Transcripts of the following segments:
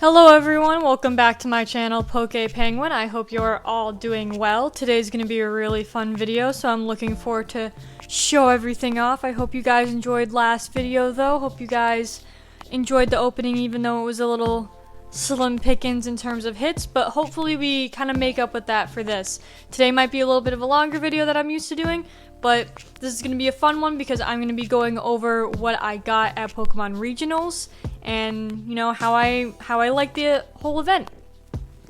Hello everyone, welcome back to my channel, Poke Penguin. I hope you're all doing well. Today's going to be a really fun video, so I'm looking forward to show everything off. I hope you guys enjoyed last video though. Hope you guys enjoyed the opening even though it was a little slim pickings in terms of hits, but hopefully we kind of make up with that for this. Today might be a little bit of a longer video that I'm used to doing, but this is going to be a fun one because I'm going to be going over what I got at Pokemon Regionals and, you know, how I like the whole event.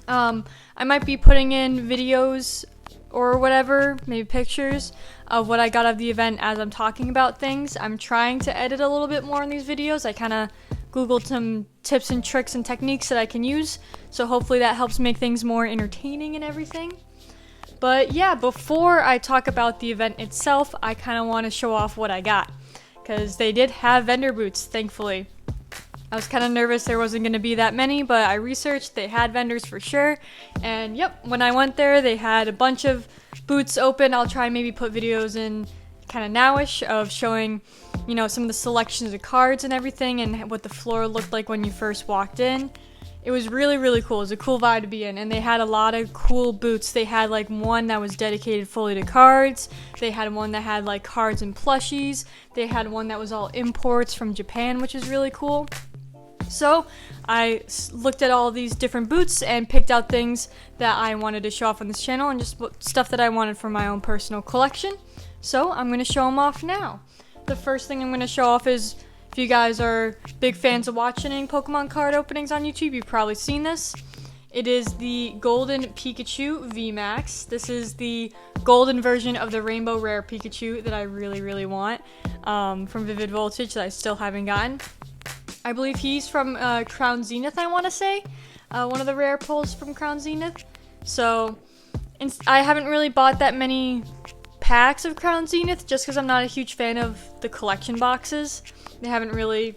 I might be putting in videos or whatever, maybe pictures of what I got of the event as I'm talking about things. I'm trying to edit a little bit more in these videos. I kind of Googled some tips and tricks and techniques that I can use, so hopefully that helps make things more entertaining and everything. But yeah, before I talk about the event itself, I kind of want to show off what I got, because they did have vendor booths, thankfully. I was kind of nervous there wasn't going to be that many, but I researched, they had vendors for sure, and yep, when I went there, they had a bunch of booths open. I'll try and maybe put videos in kind of nowish of showing, you know, some of the selections of cards and everything and what the floor looked like when you first walked in. It was really, really cool. It was a cool vibe to be in, and they had a lot of cool booths. They had like one that was dedicated fully to cards. They had one that had like cards and plushies. They had one that was all imports from Japan, which is really cool. So I looked at all these different booths and picked out things that I wanted to show off on this channel and just stuff that I wanted for my own personal collection. So I'm going to show them off now. The first thing I'm going to show off is, if you guys are big fans of watching Pokemon card openings on YouTube, you've probably seen this. It is the Golden Pikachu VMAX. This is the golden version of the Rainbow Rare Pikachu that I really, really want from Vivid Voltage that I still haven't gotten. I believe he's from Crown Zenith, I want to say. One of the rare pulls from Crown Zenith. So, I haven't really bought that many packs of Crown Zenith just because I'm not a huge fan of the collection boxes. They haven't really,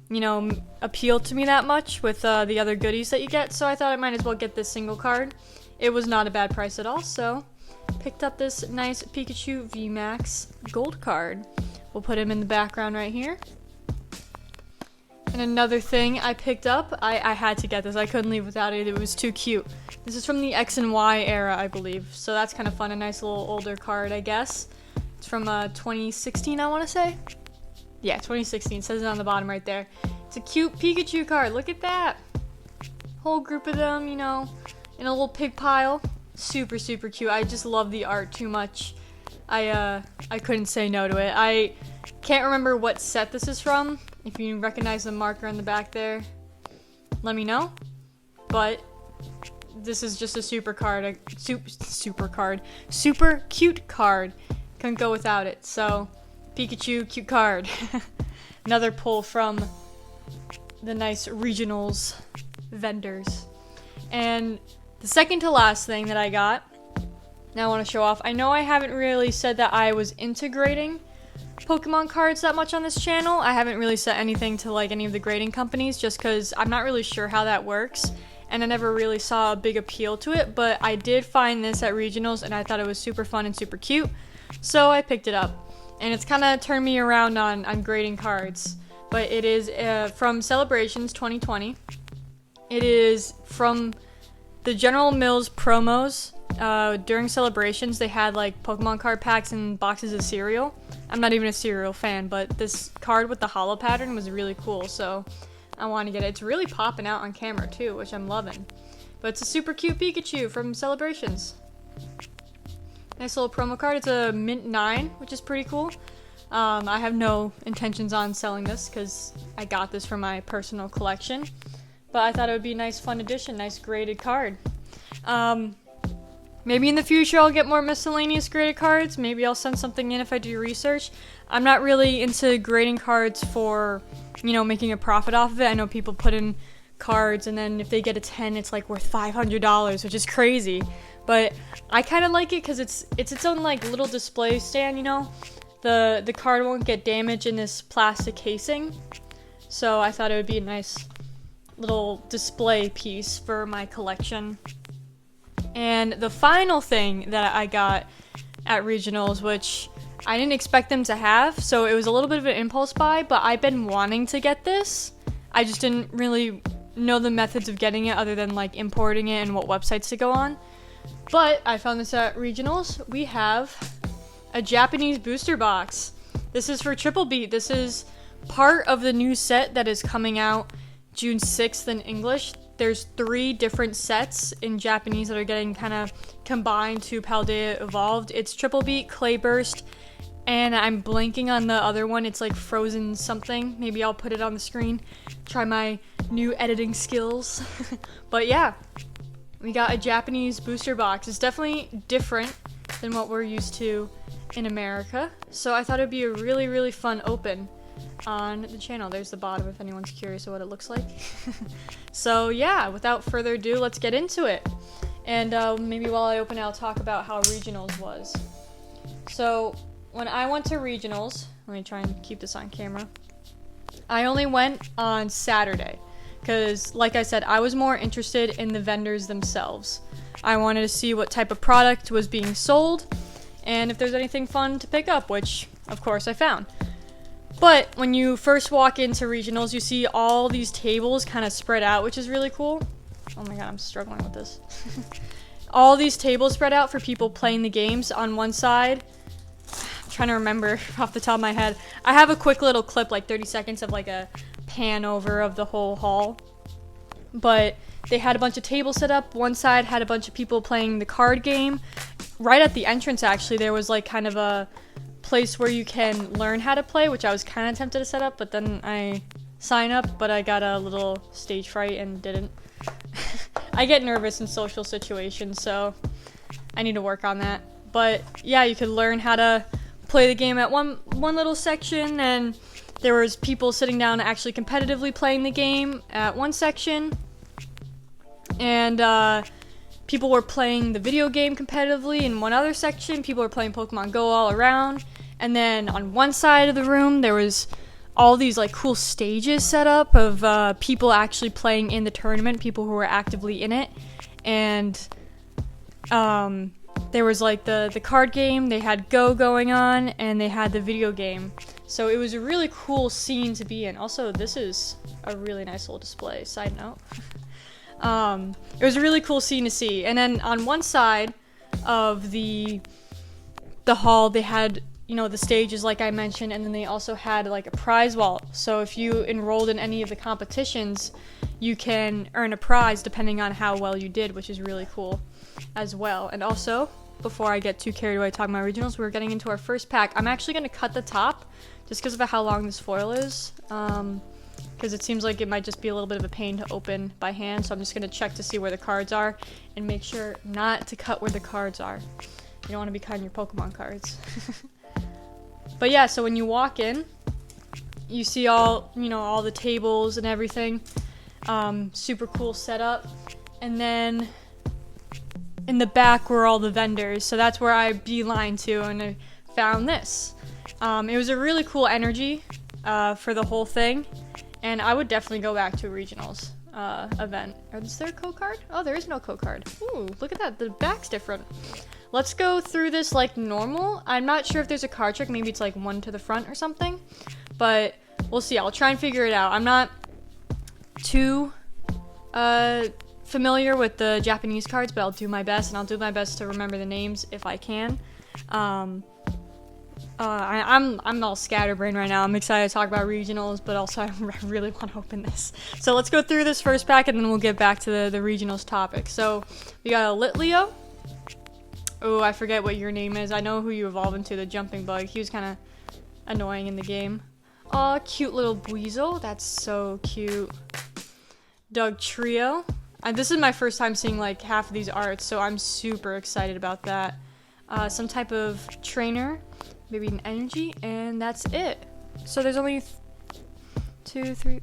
you know, appealed to me that much with the other goodies that you get. So I thought I might as well get this single card. It was not a bad price at all, so picked up this nice Pikachu VMAX gold card. We'll put him in the background right here. And another thing I picked up, I had to get this. I couldn't leave without it. It was too cute. This is from the X and Y era, I believe. So that's kind of fun. A nice little older card, I guess. It's from 2016, I want to say. Yeah, 2016. It says it on the bottom right there. It's a cute Pikachu card. Look at that. Whole group of them, you know, in a little pig pile. Super, super cute. I just love the art too much. I couldn't say no to it. I can't remember what set this is from. If you recognize the marker on the back there, let me know. But this is just a super card, super cute card. Couldn't go without it. So, Pikachu, cute card. Another pull from the nice regionals vendors. And the second to last thing that I got, now I want to show off. I know I haven't really said that I was integrating Pokemon cards that much on this channel. I haven't really set anything to like any of the grading companies just because I'm not really sure how that works and I never really saw a big appeal to it, but I did find this at regionals and I thought it was super fun and super cute, so I picked it up. And it's kind of turned me around on grading cards, but it is from Celebrations 2020. It is from the General Mills promos. During Celebrations, they had like Pokemon card packs and boxes of cereal. I'm not even a cereal fan, but this card with the holo pattern was really cool, so I want to get it. It's really popping out on camera too, which I'm loving. But it's a super cute Pikachu from Celebrations. Nice little promo card. It's a mint 9, which is pretty cool. I have no intentions on selling this because I got this for my personal collection, but I thought it would be a nice fun addition, nice graded card. Maybe in the future I'll get more miscellaneous graded cards. Maybe I'll send something in if I do research. I'm not really into grading cards for, you know, making a profit off of it. I know people put in cards and then if they get a 10, it's like worth $500, which is crazy. But I kind of like it because it's its own like little display stand, you know. The card won't get damaged in this plastic casing. So I thought it would be a nice little display piece for my collection. And the final thing that I got at regionals, which I didn't expect them to have, so it was a little bit of an impulse buy, but I've been wanting to get this. I just didn't really know the methods of getting it other than like importing it and what websites to go on. But I found this at Regionals. We have a Japanese booster box. This is for Triple Beat. This is part of the new set that is coming out June 6th in English. There's 3 different sets in Japanese that are getting kind of combined to Paldea Evolved. It's Triple Beat, Clay Burst, and I'm blanking on the other one. It's like Frozen something. Maybe I'll put it on the screen. Try my new editing skills. But yeah, we got a Japanese booster box. It's definitely different than what we're used to in America. So I thought it'd be a really, really fun open on the channel. There's the bottom if anyone's curious of what it looks like. So yeah, without further ado, let's get into it. And maybe while I open it, I'll talk about how Regionals was. So when I went to Regionals, let me try and keep this on camera. I only went on Saturday because, like I said, I was more interested in the vendors themselves. I wanted to see what type of product was being sold and if there's anything fun to pick up, which of course I found. But when you first walk into Regionals, you see all these tables kind of spread out, which is really cool. Oh my god, I'm struggling with this. All these tables spread out for people playing the games on one side. I'm trying to remember off the top of my head. I have a quick little clip, like 30 seconds of like a pan over of the whole hall. But they had a bunch of tables set up. One side had a bunch of people playing the card game. Right at the entrance, actually, there was like kind of a place where you can learn how to play, which I was kind of tempted to set up, but then I sign up, but I got a little stage fright and didn't. I get nervous in social situations, so I need to work on that. But yeah, you could learn how to play the game at one little section, and there was people sitting down actually competitively playing the game at one section, and people were playing the video game competitively in one other section. People were playing Pokemon Go all around. And then on one side of the room, there was all these like cool stages set up of people actually playing in the tournament, people who were actively in it. And there was like the card game, they had Go going on, and they had the video game. So it was a really cool scene to be in. Also, this is a really nice little display, side note. It was a really cool scene to see. And then on one side of the hall, they had, you know, the stages like I mentioned, and then they also had like a prize vault. So if you enrolled in any of the competitions, you can earn a prize depending on how well you did, which is really cool as well. And also, before I get too carried away talking about Regionals, we're getting into our first pack. I'm actually going to cut the top just because of how long this foil is. Because it seems like it might just be a little bit of a pain to open by hand, so I'm just going to check to see where the cards are and make sure not to cut where the cards are. You don't want to be cutting your Pokemon cards. But yeah, so when you walk in, you see all the tables and everything. Super cool setup. And then in the back were all the vendors, so that's where I beeline to, and I found this. It was a really cool energy for the whole thing. And I would definitely go back to a Regionals event. Is there a code card? Oh, there is no code card. Ooh, look at that. The back's different. Let's go through this like normal. I'm not sure if there's a card trick. Maybe it's like one to the front or something. But we'll see. I'll try and figure it out. I'm not too familiar with the Japanese cards, but I'll do my best. And I'll do my best to remember the names if I can. I'm all scatterbrained right now. I'm excited to talk about Regionals, but also I really want to open this. So let's go through this first pack, and then we'll get back to the Regionals topic. So we got a Litleo. Oh, I forget what your name is. I know who you evolve into, the jumping bug. He was kind of annoying in the game. Aw, cute little Buizel. That's so cute. Doug Trio. This is my first time seeing like half of these arts, so I'm super excited about that. Some type of trainer. Maybe an energy, and that's it. So there's only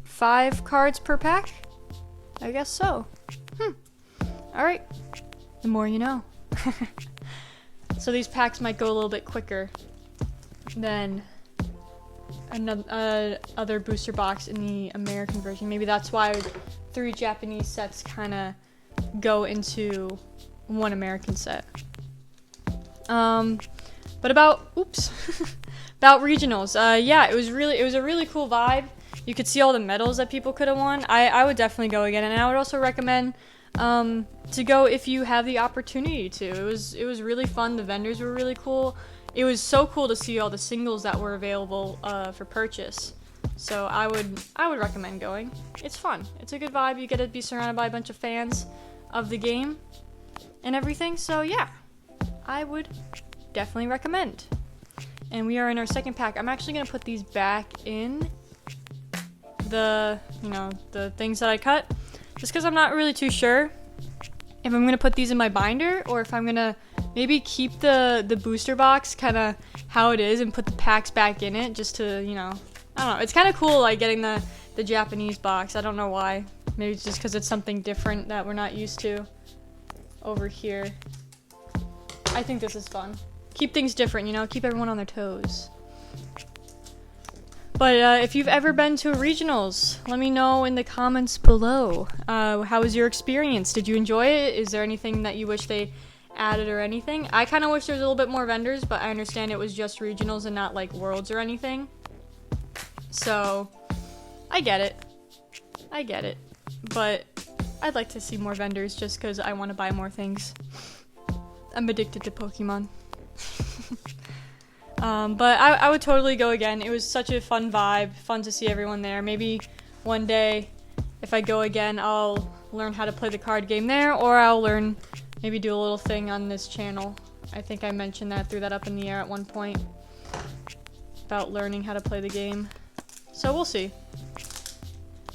5 cards per pack? I guess so. Alright. The more you know. So these packs might go a little bit quicker than another other booster box in the American version. Maybe that's why 3 Japanese sets kind of go into one American set. But about Regionals, yeah, it was a really cool vibe. you could see all the medals that people could have won. I would definitely go again, and I would also recommend to go if you have the opportunity to. It was really fun. The vendors were really cool. It was so cool to see all the singles that were available for purchase. So I would recommend going. It's fun. It's a good vibe. You get to be surrounded by a bunch of fans of the game and everything. So yeah, I would definitely recommend. And we are in our second pack. I'm actually gonna put these back in the, you know, the things that I cut, just because I'm not really too sure if I'm gonna put these in my binder or if I'm gonna maybe keep the booster box kind of how it is and put the packs back in it, just to, you know, I don't know. It's kind of cool, like, getting the Japanese box. I don't know why. Maybe it's just because it's something different that we're not used to over here. I think this is fun. Keep things different, you know? Keep everyone on their toes. But if you've ever been to a regionals, let me know in the comments below. How was your experience? Did you enjoy it? Is there anything that you wish they added or anything? I kind of wish there was a little bit more vendors, but I understand it was just regionals and not like worlds or anything. So, I get it. I get it. But I'd like to see more vendors just because I want to buy more things. I'm addicted to Pokemon. But I would totally go again. It was such a fun vibe. Fun to see everyone there. Maybe one day, if I go again, I'll learn how to play the card game there, or I'll learn, maybe do a little thing on this channel. I think I mentioned that, threw that up in the air at one point, about learning how to play the game. So we'll see.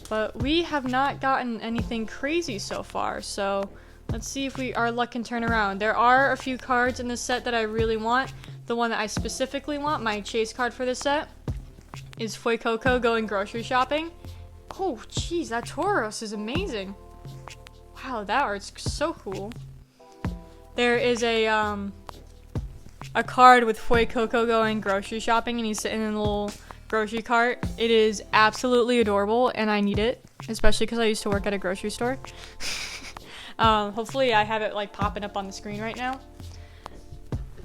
But we have not gotten anything crazy so far, so let's see if our luck can turn around. There are a few cards in this set that I really want. The one that I specifically want, my chase card for this set, is Fuecoco going grocery shopping. Oh, jeez, that Tauros is amazing. Wow, that art's so cool. There is a card with Fuecoco going grocery shopping, and he's sitting in a little grocery cart. It is absolutely adorable, and I need it, especially because I used to work at a grocery store. Hopefully I have it like popping up on the screen right now.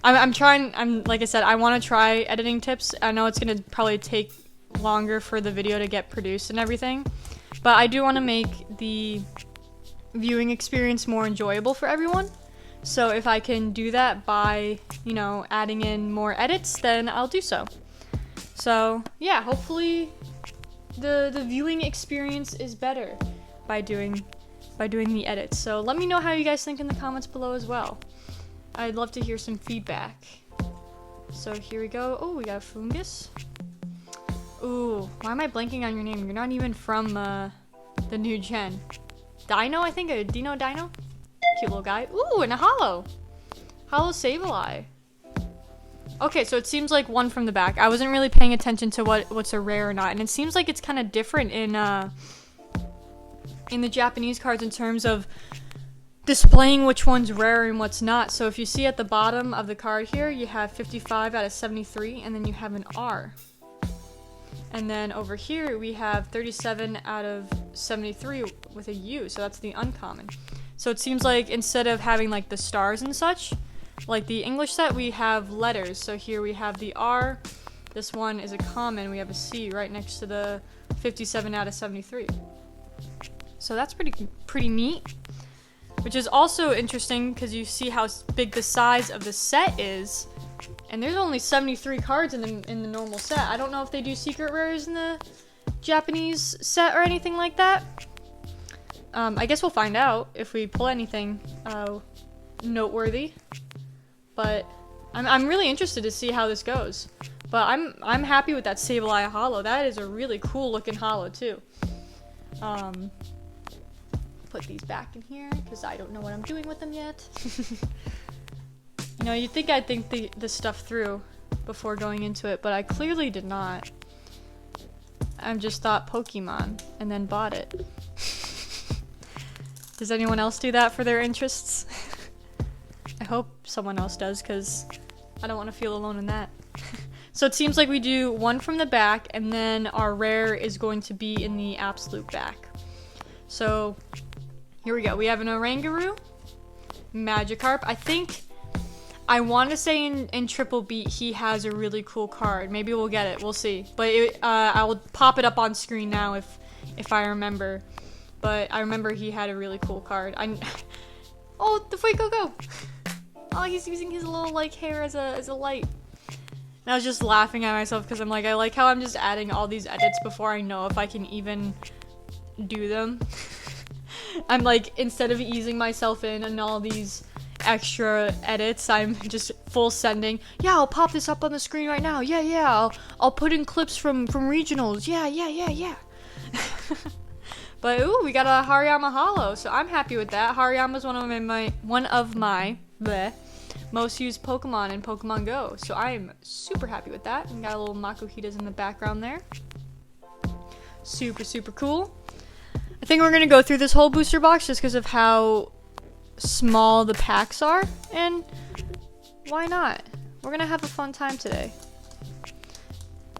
Like I said, I want to try editing tips. I know it's going to probably take longer for the video to get produced and everything, but I do want to make the viewing experience more enjoyable for everyone. So if I can do that by, you know, adding in more edits, then I'll do so. So yeah, hopefully the viewing experience is better by doing the edits. So let me know how you guys think in the comments below as well. I'd love to hear some feedback. So here we go. Oh, we got Fungus. Ooh, why am I blanking on your name? You're not even from the new gen. Dino, I think, a Dino. Cute little guy. Ooh, and a Hollow. Hollow Sableye. Okay, so it seems like one from the back. I wasn't really paying attention to what's a rare or not, and it seems like it's kind of different in the Japanese cards in terms of displaying which one's rare and what's not. So if you see at the bottom of the card here, you have 55 out of 73, and then you have an R. And then over here, we have 37 out of 73 with a U, so that's the uncommon. So it seems like instead of having like the stars and such, like the English set, we have letters. So here we have the R. This one is a common. We have a C right next to the 57 out of 73. So that's pretty neat. Which is also interesting because you see how big the size of the set is, and there's only 73 cards in the normal set. I don't know if they do secret rares in the Japanese set or anything like that. I guess we'll find out if we pull anything noteworthy. But I'm really interested to see how this goes. But I'm happy with that Sableye Hollow. That is a really cool looking Hollow too. Put these back in here because I don't know what I'm doing with them yet. You know, you'd think I'd think the stuff through before going into it, but I clearly did not. I just thought Pokemon and then bought it. Does anyone else do that for their interests? I hope someone else does, because I don't want to feel alone in that. So it seems like we do one from the back, and then our rare is going to be in the absolute back. So here we go. We have an Oranguru, Magikarp. I want to say in Triple Beat he has a really cool card. Maybe we'll get it. We'll see. But I will pop it up on screen now if I remember. But I remember he had a really cool card. Oh, the Fuecoco! Oh, he's using his little like hair as a light. And I was just laughing at myself because I'm like, I like how I'm just adding all these edits before I know if I can even do them. I'm like, instead of easing myself in and all these extra edits, I'm just full sending. Yeah, I'll pop this up on the screen right now. Yeah. I'll put in clips from regionals. Yeah. But ooh, we got a Hariyama Holo, so I'm happy with that. Hariyama's one of my most used Pokemon in Pokemon Go, so I'm super happy with that. And got a little Makuhitas in the background there. Super cool. I think we're gonna go through this whole booster box just because of how small the packs are, and why not? We're gonna have a fun time today.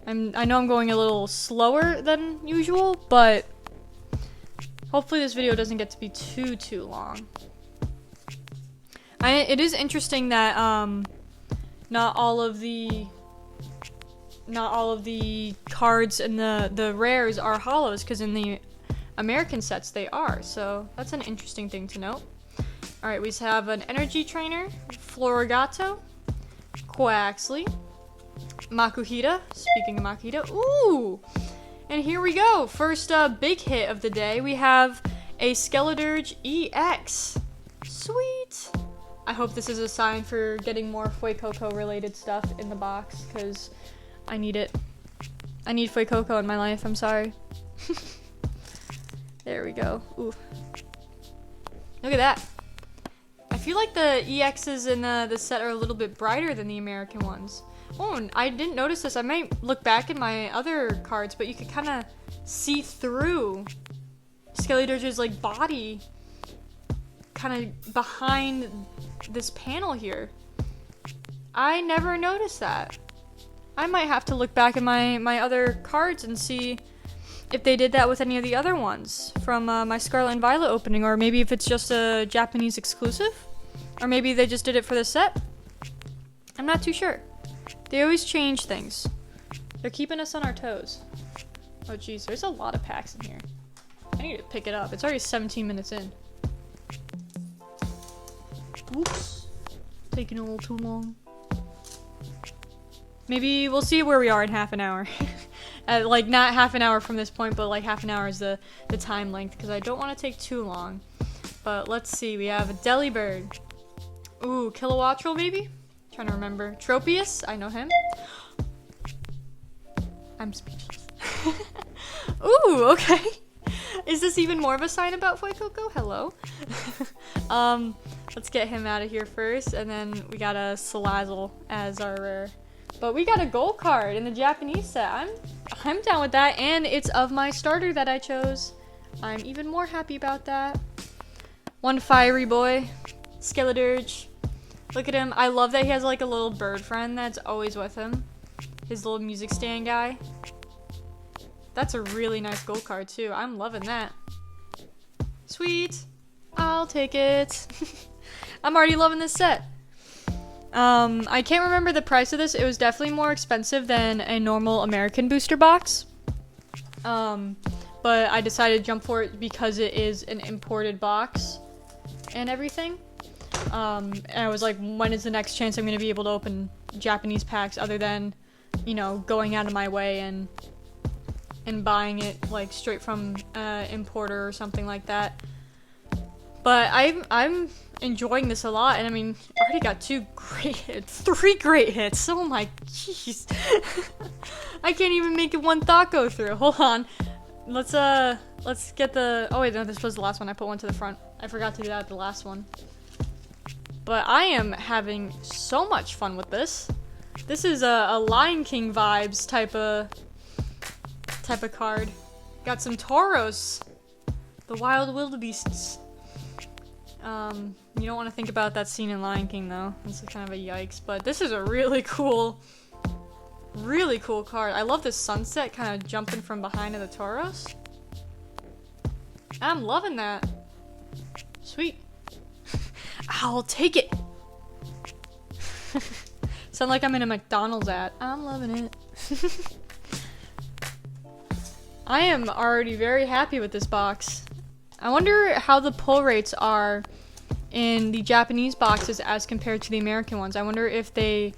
I know I'm going a little slower than usual, but hopefully this video doesn't get to be too long. It is interesting that not all of the cards and the rares are holos, because in the American sets they are, so that's an interesting thing to note. Alright, we have an Energy Trainer, Florigato, Quaxley, Makuhita. Speaking of Makuhita, ooh! And here we go! First big hit of the day, we have a Skeledirge EX. Sweet! I hope this is a sign for getting more Fuecoco related stuff in the box, because I need it. I need Fuecoco in my life, I'm sorry. There we go. Ooh. Look at that. I feel like the EXs in the set are a little bit brighter than the American ones. Oh, and I didn't notice this. I might look back at my other cards, but you could kind of see through Skeledirge's like body kind of behind this panel here. I never noticed that. I might have to look back at my other cards and see if they did that with any of the other ones from my Scarlet and Violet opening, or maybe if it's just a Japanese exclusive, or maybe they just did it for the set. I'm not too sure. They always change things. They're keeping us on our toes. Oh geez, there's a lot of packs in here. I need to pick it up. It's already 17 minutes in. Oops. Taking a little too long. Maybe we'll see where we are in half an hour. Like, not half an hour from this point, but like half an hour is the time length, because I don't want to take too long. But let's see, we have a Delibird. Ooh, Kilowattrel maybe? Trying to remember. Tropius, I know him. I'm speechless. Ooh, okay. Is this even more of a sign about Fuecoco? Hello. Let's get him out of here first, and then we got a Salazzle as our rare. But we got a gold card in the Japanese set. I'm down with that, and it's of my starter that I chose. I'm even more happy about that. One fiery boy, Skeledirge. Look at him. I love that he has like a little bird friend that's always with him. His little music stand guy. That's a really nice gold card too. I'm loving that. Sweet. I'll take it. I'm already loving this set. I can't remember the price of this. It was definitely more expensive than a normal American booster box. But I decided to jump for it because it is an imported box and everything. And I was like, when is the next chance I'm going to be able to open Japanese packs other than, you know, going out of my way and buying it like straight from importer or something like that. But I'm enjoying this a lot, and I mean, I already got 2 great hits, 3 great hits. Oh my jeez. I can't even make it one thought go through. Hold on. Let's get the, oh wait, no, this was the last one. I put one to the front. I forgot to do that at the last one. But I am having so much fun with this. This is a Lion King vibes type of card. Got some Tauros. The wild wildebeests. You don't want to think about that scene in Lion King though. It's kind of a yikes, but this is a really cool card. I love this sunset kind of jumping from behind of the Tauros. I'm loving that. Sweet. I'll take it. Sound like I'm in a McDonald's ad. I'm loving it. I am already very happy with this box. I wonder how the pull rates are in the Japanese boxes as compared to the American ones. I wonder if they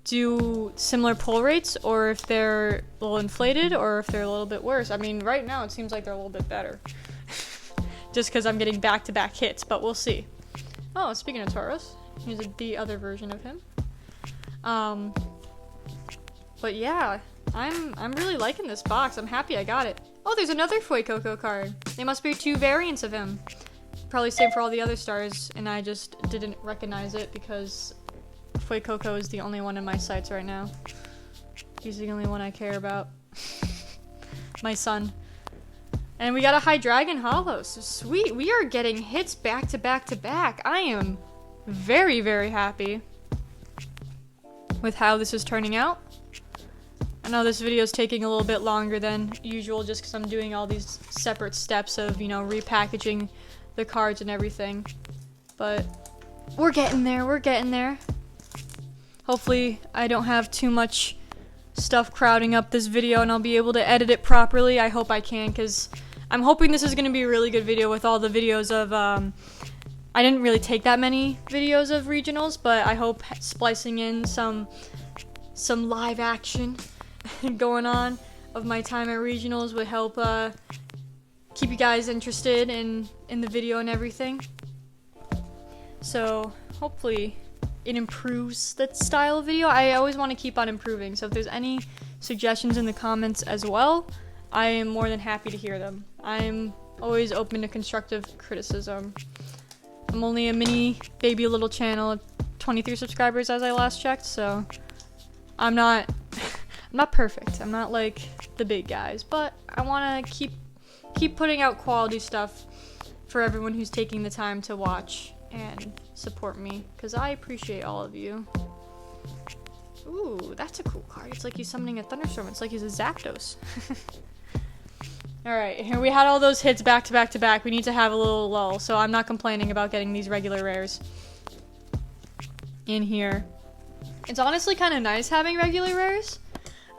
do similar pull rates or if they're a little inflated or if they're a little bit worse. I mean, right now it seems like they're a little bit better. Just because I'm getting back-to-back hits, but we'll see. Oh, speaking of Tauros, here's the other version of him. But yeah, I'm really liking this box. I'm happy I got it. Oh, there's another Fuecoco card. They must be 2 variants of him. Probably same for all the other stars, and I just didn't recognize it because Fuecoco is the only one in my sights right now. He's the only one I care about. My son. And we got a Hydreigon Holo, so sweet. We are getting hits back to back to back. I am very, very happy with how this is turning out. I know this video is taking a little bit longer than usual just because I'm doing all these separate steps of, you know, repackaging the cards and everything. But we're getting there, we're getting there. Hopefully I don't have too much stuff crowding up this video and I'll be able to edit it properly. I hope I can, because I'm hoping this is going to be a really good video with all the videos of, I didn't really take that many videos of regionals, but I hope splicing in some live action going on of my time at regionals would help keep you guys interested in the video and everything. So hopefully it improves that style of video. I always want to keep on improving, so if there's any suggestions in the comments as well, I am more than happy to hear them. I'm always open to constructive criticism. I'm only a mini baby little channel, 23 subscribers as I last checked, so I'm not perfect. I'm not like the big guys, but I want to keep putting out quality stuff for everyone who's taking the time to watch and support me, because I appreciate all of you. Ooh, that's a cool card. It's like he's summoning a thunderstorm. It's like he's a Zapdos. Alright, here we had all those hits back to back to back. We need to have a little lull, so I'm not complaining about getting these regular rares in here. It's honestly kind of nice having regular rares.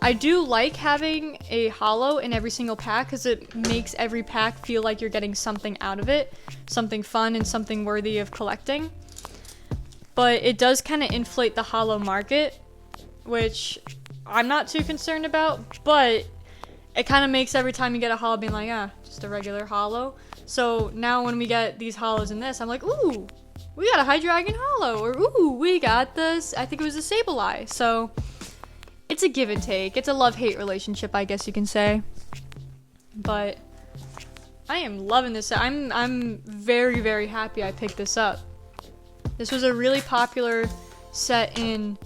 I do like having a holo in every single pack because it makes every pack feel like you're getting something out of it. Something fun and something worthy of collecting. But it does kind of inflate the holo market, which I'm not too concerned about, but it kind of makes every time you get a holo being like, ah, just a regular holo. So now when we get these holos in this, I'm like, ooh, we got a Hydreigon holo, or ooh, we got this, I think it was a Sableye. So it's a give and take. It's a love-hate relationship, I guess you can say. But I am loving this set. I'm very, very happy I picked this up. This was a really popular set in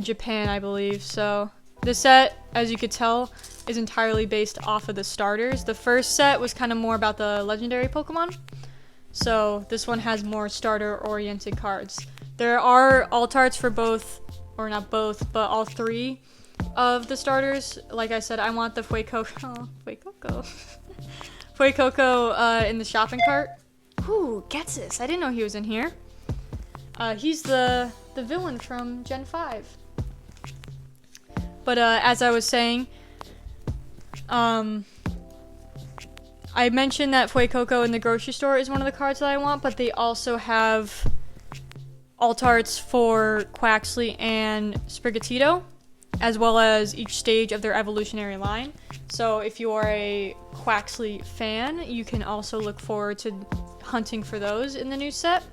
Japan, I believe. So this set, as you could tell, is entirely based off of the starters. The first set was kind of more about the legendary Pokemon. So this one has more starter-oriented cards. There are alt arts for both, or not both, but all 3 of the starters. Like I said, I want the Fuecoco in the shopping cart. Ooh, Getsis. I didn't know he was in here. He's the villain from Gen 5. But as I was saying, I mentioned that Fuecoco in the grocery store is one of the cards that I want, but they also have alt arts for Quaxley and Sprigatito, as well as each stage of their evolutionary line. So if you are a Quaxley fan, you can also look forward to hunting for those in the new set.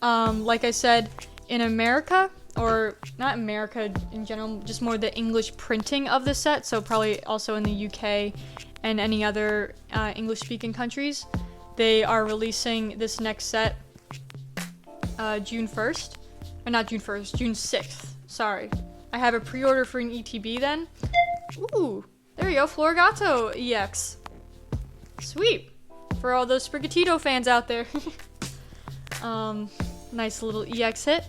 Like I said, in America, or not America in general, just more the English printing of the set, so probably also in the UK and any other English-speaking countries, they are releasing this next set June 1st. Or not June 1st, June 6th. Sorry. I have a pre-order for an ETB then. Ooh, there you go, Florigato EX. Sweet. For all those Sprigatito fans out there. Nice little EX hit.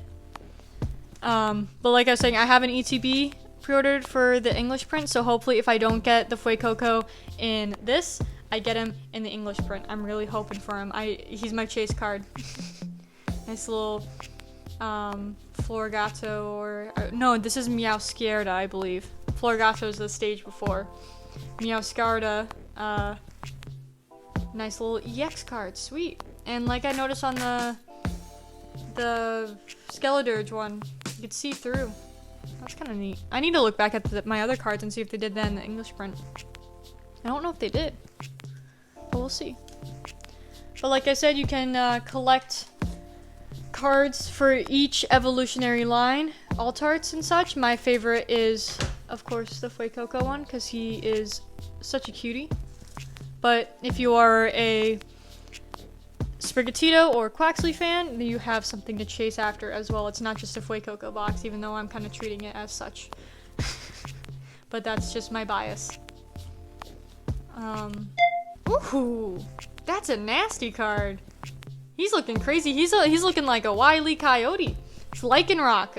But like I was saying, I have an ETB pre-ordered for the English print, so hopefully if I don't get the Fuecoco in this, I get him in the English print. I'm really hoping for him. He's my chase card. Nice little Florigato, or no, this is Meowscarada, I believe. Florigato is the stage before. Meowscarada, nice little EX card, sweet. And like I noticed on the Skeledirge one, you could see through. That's kind of neat. I need to look back at my other cards and see if they did that in the English print. I don't know if they did, but we'll see. But like I said, you can collect cards for each evolutionary line, Altarts and such. My favorite is, of course, the Fuecoco one, because he is such a cutie. But if you are a Sprigatito or Quaxley fan, you have something to chase after as well. It's not just a Fuecoco box, even though I'm kind of treating it as such. But that's just my bias. Ooh, that's a nasty card. He's looking crazy. He's looking like a Wile E. Coyote. It's Lycanroc.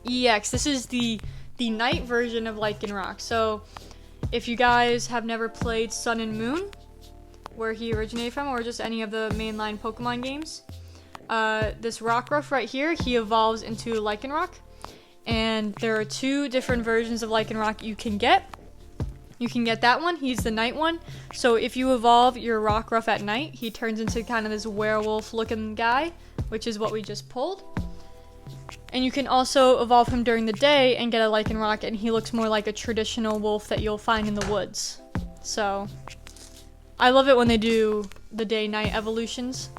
EX. This is the night version of Lycanroc. So, if you guys have never played Sun and Moon, where he originated from, or just any of the mainline Pokemon games, this Rockruff right here, he evolves into Lycanroc. And there are 2 different versions of Lycanroc you can get. You can get that one, he's the night one. So if you evolve your Rockruff at night, he turns into kind of this werewolf looking guy, which is what we just pulled. And you can also evolve him during the day and get a Lycanroc, and he looks more like a traditional wolf that you'll find in the woods. So I love it when they do the day-night evolutions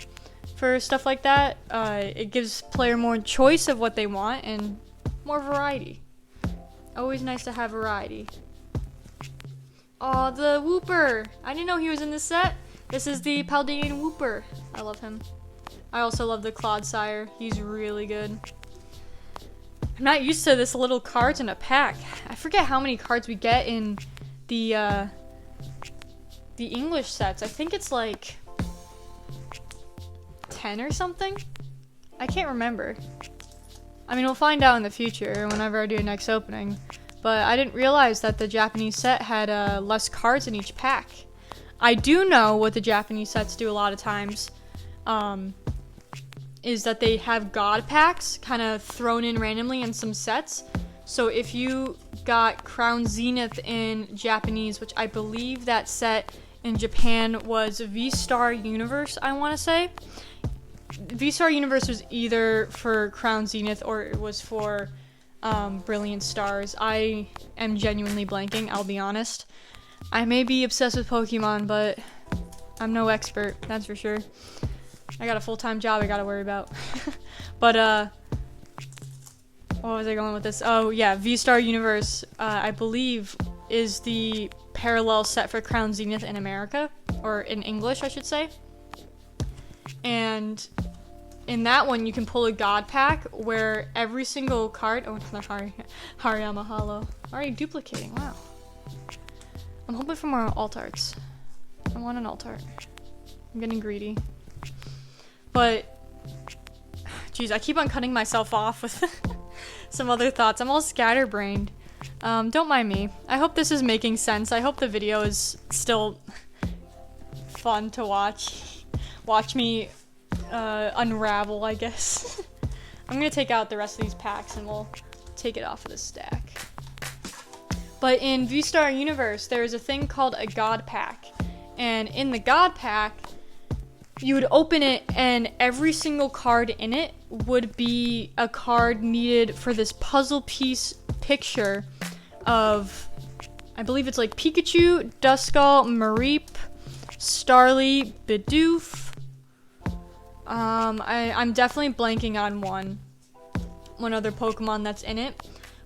for stuff like that. It gives player more choice of what they want and more variety. Always nice to have variety. Aw, the Wooper! I didn't know he was in this set. This is the Paldean Wooper. I love him. I also love the Clodsire. He's really good. I'm not used to this little cards in a pack. I forget how many cards we get in the English sets. I think it's like 10 or something? I can't remember. I mean, we'll find out in the future whenever I do a next opening. But I didn't realize that the Japanese set had less cards in each pack. I do know what the Japanese sets do a lot of times, is that they have God packs kind of thrown in randomly in some sets. So if you got Crown Zenith in Japanese, which I believe that set in Japan was V-Star Universe, I want to say. V-Star Universe was either for Crown Zenith or it was for Brilliant Stars. I am genuinely blanking, I'll be honest. I may be obsessed with Pokemon, but I'm no expert, that's for sure. I got a full-time job I gotta worry about. But, what was I going with this? Oh, yeah, V-Star Universe, I believe, is the parallel set for Crown Zenith in America, or in English, I should say. And in that one, you can pull a God pack where every single card... Oh, it's not Hariyama Hollow. Already duplicating, wow. I'm hoping for more Altarts. I want an Altart. I'm getting greedy. But, geez, I keep on cutting myself off with some other thoughts. I'm all scatterbrained. Don't mind me. I hope this is making sense. I hope the video is still fun to watch. Watch me unravel, I guess. I'm gonna take out the rest of these packs and we'll take it off of the stack. But in V-Star Universe, there's a thing called a God Pack. And in the God Pack, you would open it and every single card in it would be a card needed for this puzzle piece picture of, I believe it's like Pikachu, Duskull, Mareep, Starly, Bidoof. I'm definitely blanking on one other Pokemon that's in it.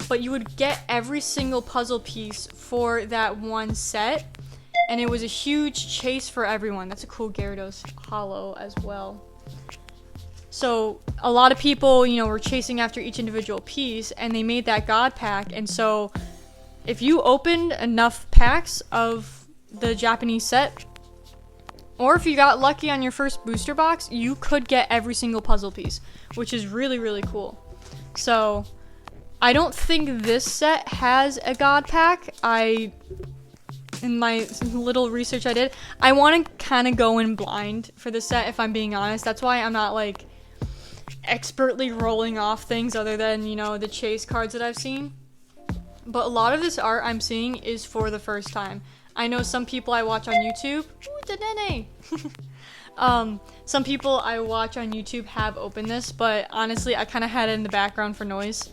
But you would get every single puzzle piece for that one set. And it was a huge chase for everyone. That's a cool Gyarados Hollow as well. So a lot of people, you know, were chasing after each individual piece, and they made that God Pack. And so if you opened enough packs of the Japanese set, or if you got lucky on your first booster box, you could get every single puzzle piece, which is really, really cool. So I don't think this set has a God Pack. In my little research I did, I want to kind of go in blind for this set, if I'm being honest. That's why I'm not like expertly rolling off things other than, you know, the chase cards that I've seen. But a lot of this art I'm seeing is for the first time. I know some people I watch on YouTube. Ooh, Dedenne! Some people I watch on YouTube have opened this, but honestly, I kind of had it in the background for noise.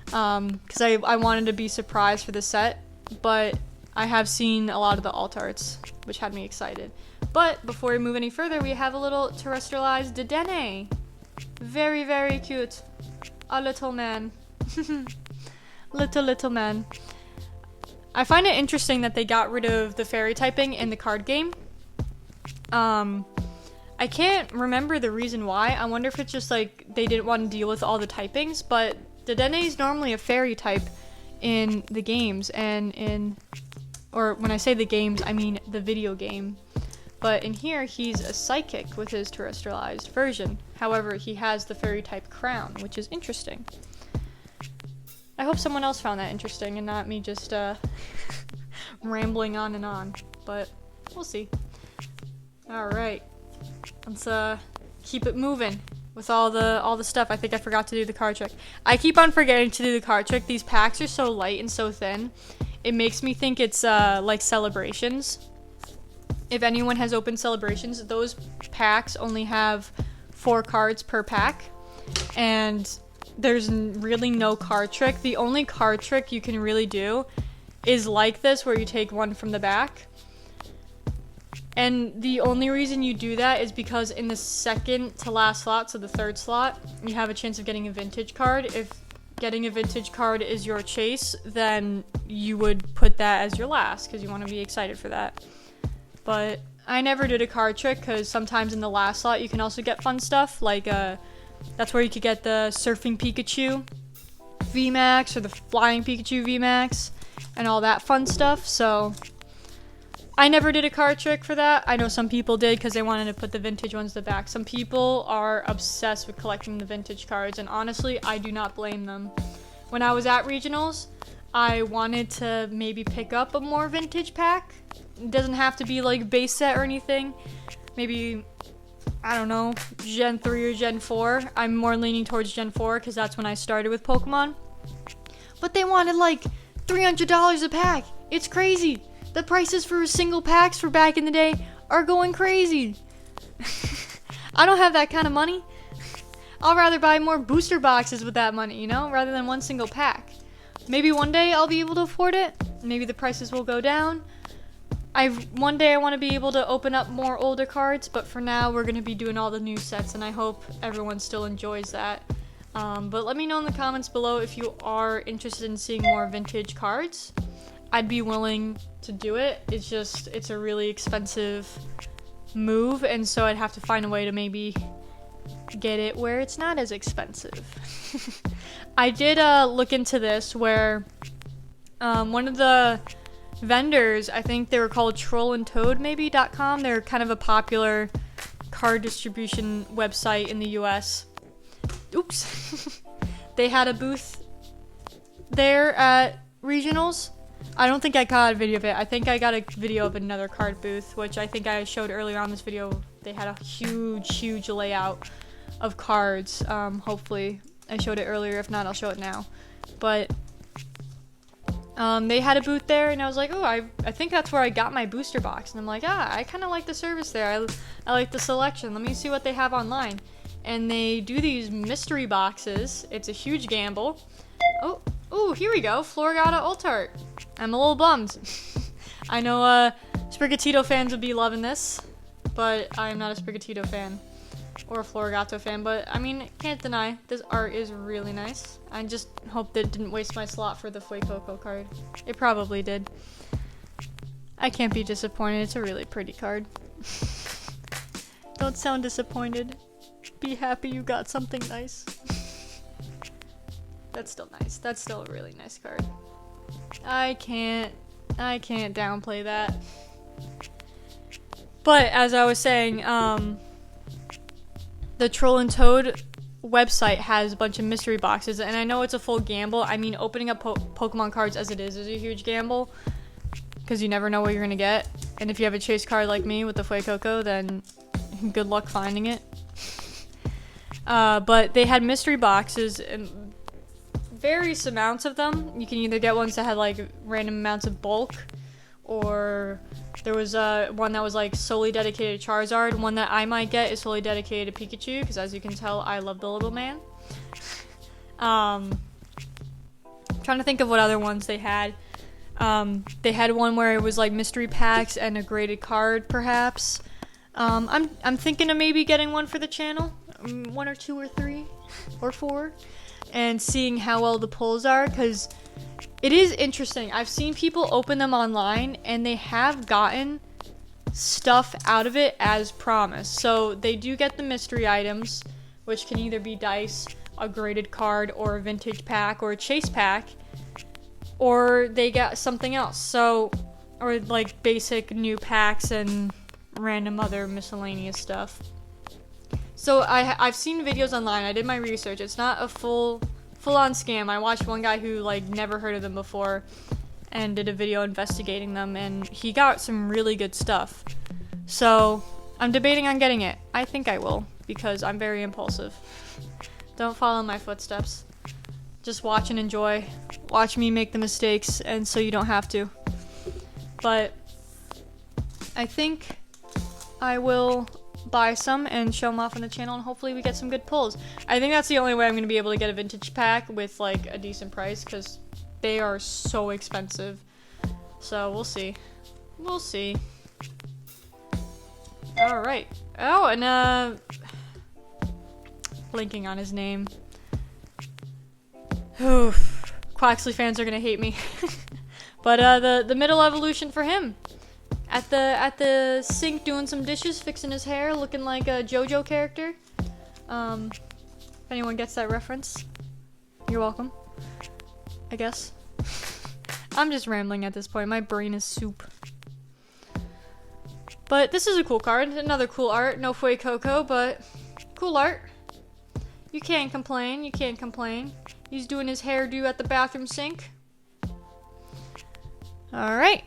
Because I wanted to be surprised for the set. But I have seen a lot of the alt arts, which had me excited. But before we move any further, we have a little terrestrialized Dedenne. Very, very cute. A little man. Little man. I find it interesting that they got rid of the fairy typing in the card game. I can't remember the reason why. I wonder if it's just like they didn't want to deal with all the typings, but Dedenne is normally a fairy type in the games, and or when I say the games, I mean the video game. But in here, he's a psychic with his terrestrialized version. However, he has the fairy type crown, which is interesting. I hope someone else found that interesting and not me just rambling on and on, but we'll see. Alright, let's keep it moving with all the stuff. I think I forgot to do the card trick. I keep on forgetting to do the card trick. These packs are so light and so thin. It makes me think it's like celebrations. If anyone has opened celebrations, those packs only have 4 cards per pack, and there's really no card trick. The only card trick you can really do is like this, where you take one from the back. And the only reason you do that is because in the second to last slot, so the third slot, you have a chance of getting a vintage card. If getting a vintage card is your chase, then you would put that as your last because you want to be excited for that. But I never did a card trick because sometimes in the last slot you can also get fun stuff, like that's where you could get the Surfing Pikachu VMAX or the Flying Pikachu VMAX and all that fun stuff. So I never did a card trick for that. I know some people did because they wanted to put the vintage ones in the back. Some people are obsessed with collecting the vintage cards, and honestly, I do not blame them. When I was at regionals, I wanted to maybe pick up a more vintage pack. It doesn't have to be like base set or anything. Maybe, I don't know, Gen 3 or Gen 4. I'm more leaning towards Gen 4 because that's when I started with Pokemon. But they wanted like $300 a pack. It's crazy. The prices for single packs for back in the day are going crazy. I don't have that kind of money. I'll rather buy more booster boxes with that money, you know, rather than one single pack. Maybe one day I'll be able to afford it. Maybe the prices will go down. One day I want to be able to open up more older cards, but for now we're going to be doing all the new sets, and I hope everyone still enjoys that. But let me know in the comments below if you are interested in seeing more vintage cards. I'd be willing to do it. It's a really expensive move, and so I'd have to find a way to maybe get it where it's not as expensive. I did look into this where one of the vendors, I think they were called trollandtoad.com. They're kind of a popular card distribution website in the US. Oops. They had a booth there at regionals. I don't think I got a video of it. I think I got a video of another card booth, which I think I showed earlier on this video. They had a huge layout of cards. Hopefully I showed it earlier. If not, I'll show it now. But they had a booth there, and I was like, oh, I think that's where I got my booster box. And I'm like, I kind of like the service there. I like the selection. Let me see what they have online. And they do these mystery boxes. It's a huge gamble. Oh, here we go. Florigata Altart. I'm a little bummed. I know Sprigatito fans would be loving this, but I'm not a Sprigatito fan or a Florigato fan. But I mean, can't deny this art is really nice. I just hope that it didn't waste my slot for the Fuecoco card. It probably did. I can't be disappointed. It's a really pretty card. Don't sound disappointed. Be happy you got something nice. That's still nice. That's still a really nice card. I can't downplay that. But as I was saying, the Troll and Toad website has a bunch of mystery boxes, and I know it's a full gamble. I mean, opening up Pokemon cards as it is a huge gamble, because you never know what you're gonna get. And if you have a chase card like me with the Fuecoco, then good luck finding it. But they had mystery boxes and various amounts of them. You can either get ones that had like random amounts of bulk, or there was one that was like solely dedicated to Charizard. One that I might get is solely dedicated to Pikachu, because as you can tell, I love the little man. Trying to think of what other ones they had. They had one where it was like mystery packs and a graded card, perhaps. I'm thinking of maybe getting one for the channel, 1 or 2 or 3 or 4, and seeing how well the pulls are, because it is interesting. I've seen people open them online and they have gotten stuff out of it as promised. So they do get the mystery items, which can either be dice, a graded card, or a vintage pack, or a chase pack, or they get something else. So, or like basic new packs and random other miscellaneous stuff. So I've seen videos online. I did my research. It's not a full-on scam. I watched one guy who like never heard of them before and did a video investigating them, and he got some really good stuff. So I'm debating on getting it. I think I will, because I'm very impulsive. Don't follow in my footsteps. Just watch and enjoy. Watch me make the mistakes, and so you don't have to. But I think I will buy some and show them off on the channel, and hopefully we get some good pulls. I think that's the only way I'm going to be able to get a vintage pack with like a decent price, because they are so expensive. So we'll see. We'll see. Alright. Oh, and blinking on his name. Oof. Quaxley fans are gonna hate me. But the middle evolution for him. At the sink doing some dishes, fixing his hair, looking like a JoJo character. If anyone gets that reference, you're welcome, I guess. I'm just rambling at this point. My brain is soup. But this is a cool card. Another cool art. No Fue Coco, but cool art. You can't complain. You can't complain. He's doing his hairdo at the bathroom sink. Alright.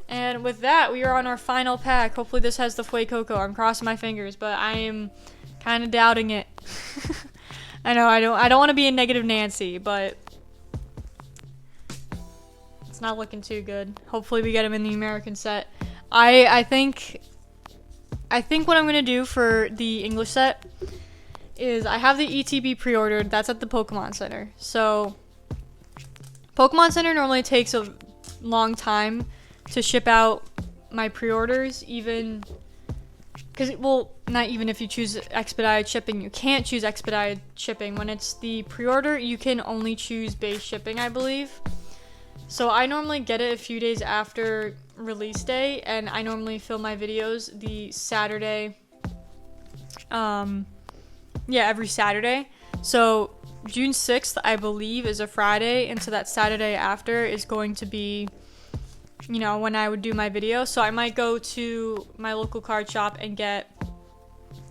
And with that, we are on our final pack. Hopefully this has the Fue Coco. I'm crossing my fingers, but I am kind of doubting it. I know, I don't want to be a negative Nancy, but it's not looking too good. Hopefully we get him in the American set. I think what I'm going to do for the English set is I have the ETB pre-ordered. That's at the Pokemon Center. So Pokemon Center normally takes a long time to ship out my pre-orders, even because, well, not even if you choose expedited shipping. You can't choose expedited shipping. When it's the pre-order, you can only choose base shipping, I believe. So I normally get it a few days after release day, and I normally film my videos the Saturday, every Saturday. So June 6th, I believe, is a Friday, and so that Saturday after is going to be, you know, when I would do my video. So I might go to my local card shop and get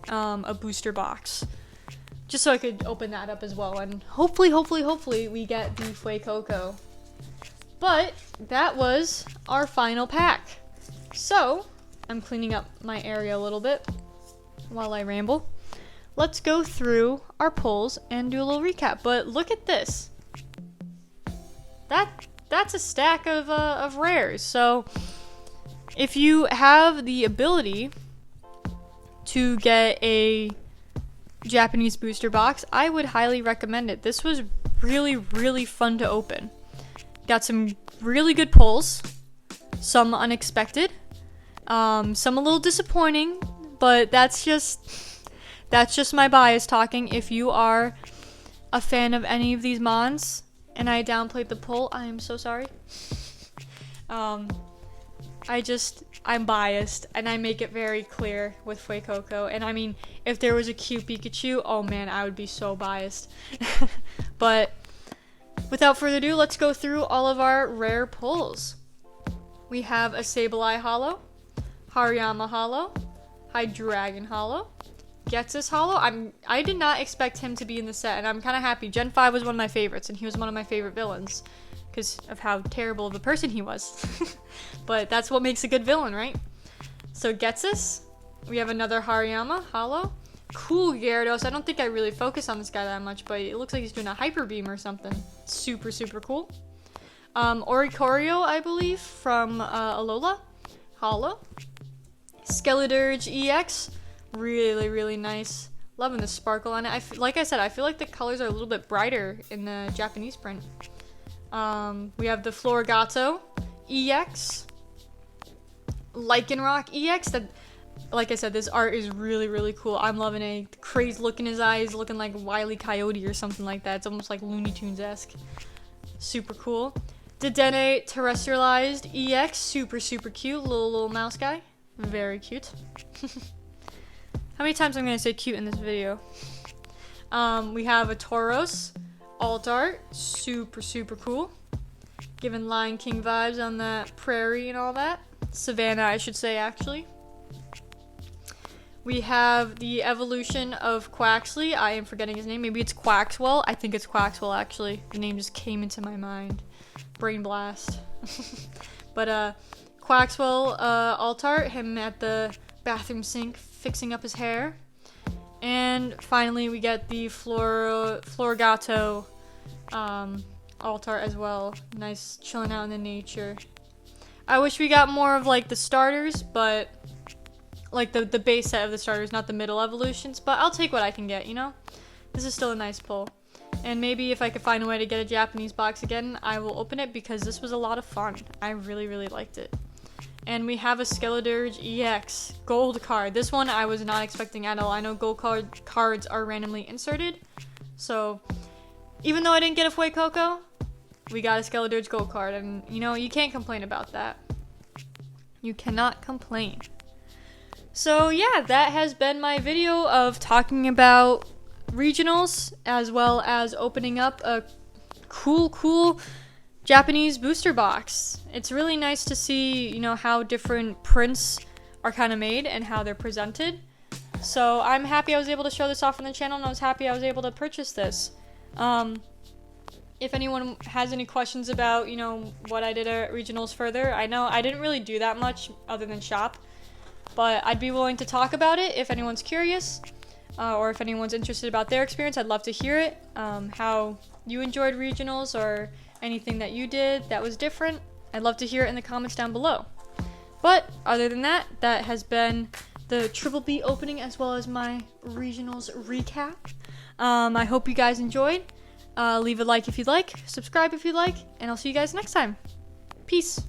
a booster box, just so I could open that up as well, and hopefully we get the Fue Coco. But that was our final pack. So I'm cleaning up my area a little bit while I ramble. Let's go through our pulls and do a little recap. But look at this. That's a stack of rares. So if you have the ability to get a Japanese booster box, I would highly recommend it. This was really, really fun to open. Got some really good pulls, some unexpected, some a little disappointing, but that's just my bias talking. If you are a fan of any of these mons and I downplayed the pull, I am so sorry. I'm biased, and I make it very clear with Fue Coco. And I mean, if there was a cute Pikachu, oh man, I would be so biased. But without further ado, let's go through all of our rare pulls. We have a Sableye Holo, Hariyama Holo, Hydreigon Holo, Getsus Holo. I did not expect him to be in the set, and I'm kind of happy. Gen 5 was one of my favorites, and he was one of my favorite villains because of how terrible of a person he was. But that's what makes a good villain, right? So Getsus, we have another Hariyama Holo, Cool Gyarados. I don't think I really focus on this guy that much, but it looks like he's doing a Hyper Beam or something. Super, super cool. Oricorio, I believe, from Alola. Hollow. Skeledirge EX. Really, really nice. Loving the sparkle on it. Like I said, I feel like the colors are a little bit brighter in the Japanese print. We have the Florigato EX. Lycanroc EX. That, like I said, this art is really, really cool. I'm loving it. The crazy look in his eyes, looking like Wile E. Coyote or something like that. It's almost like Looney Tunes-esque. Super cool. Dedenne Terrestrialized EX. Super, super cute. Little mouse guy. Very cute. How many times I'm going to say cute in this video? We have a Tauros alt art. Super, super cool. Giving Lion King vibes on that prairie and all that. Savannah, I should say, actually. We have the evolution of Quaxley. I am forgetting his name. Maybe it's Quaxwell. I think it's Quaxwell, actually. The name just came into my mind. Brain blast. But, Quaxwell alt art. Him at the bathroom sink fixing up his hair. And finally, we get the Florigato alt art as well. Nice chilling out in the nature. I wish we got more of like the starters, but like the base set of the starters, not the middle evolutions, but I'll take what I can get, you know? This is still a nice pull. And maybe if I could find a way to get a Japanese box again, I will open it because this was a lot of fun. I really, really liked it. And we have a Skeledirge EX gold card. This one I was not expecting at all. I know gold cards are randomly inserted. So even though I didn't get a Fuecoco, we got a Skeledirge gold card. And you know, you can't complain about that. You cannot complain. So yeah, that has been my video of talking about regionals as well as opening up a cool Japanese booster box. It's really nice to see, you know, how different prints are kind of made and how they're presented. So I'm happy I was able to show this off on the channel, and I was happy I was able to purchase this. If anyone has any questions about, you know, what I did at regionals further, I know I didn't really do that much other than shop, but I'd be willing to talk about it if anyone's curious, or if anyone's interested about their experience. I'd love to hear it, how you enjoyed regionals or anything that you did that was different. I'd love to hear it in the comments down below. But other than that, that has been the Triple B opening as well as my regionals recap. I hope you guys enjoyed. Leave a like if you'd like, subscribe if you'd like, and I'll see you guys next time. Peace.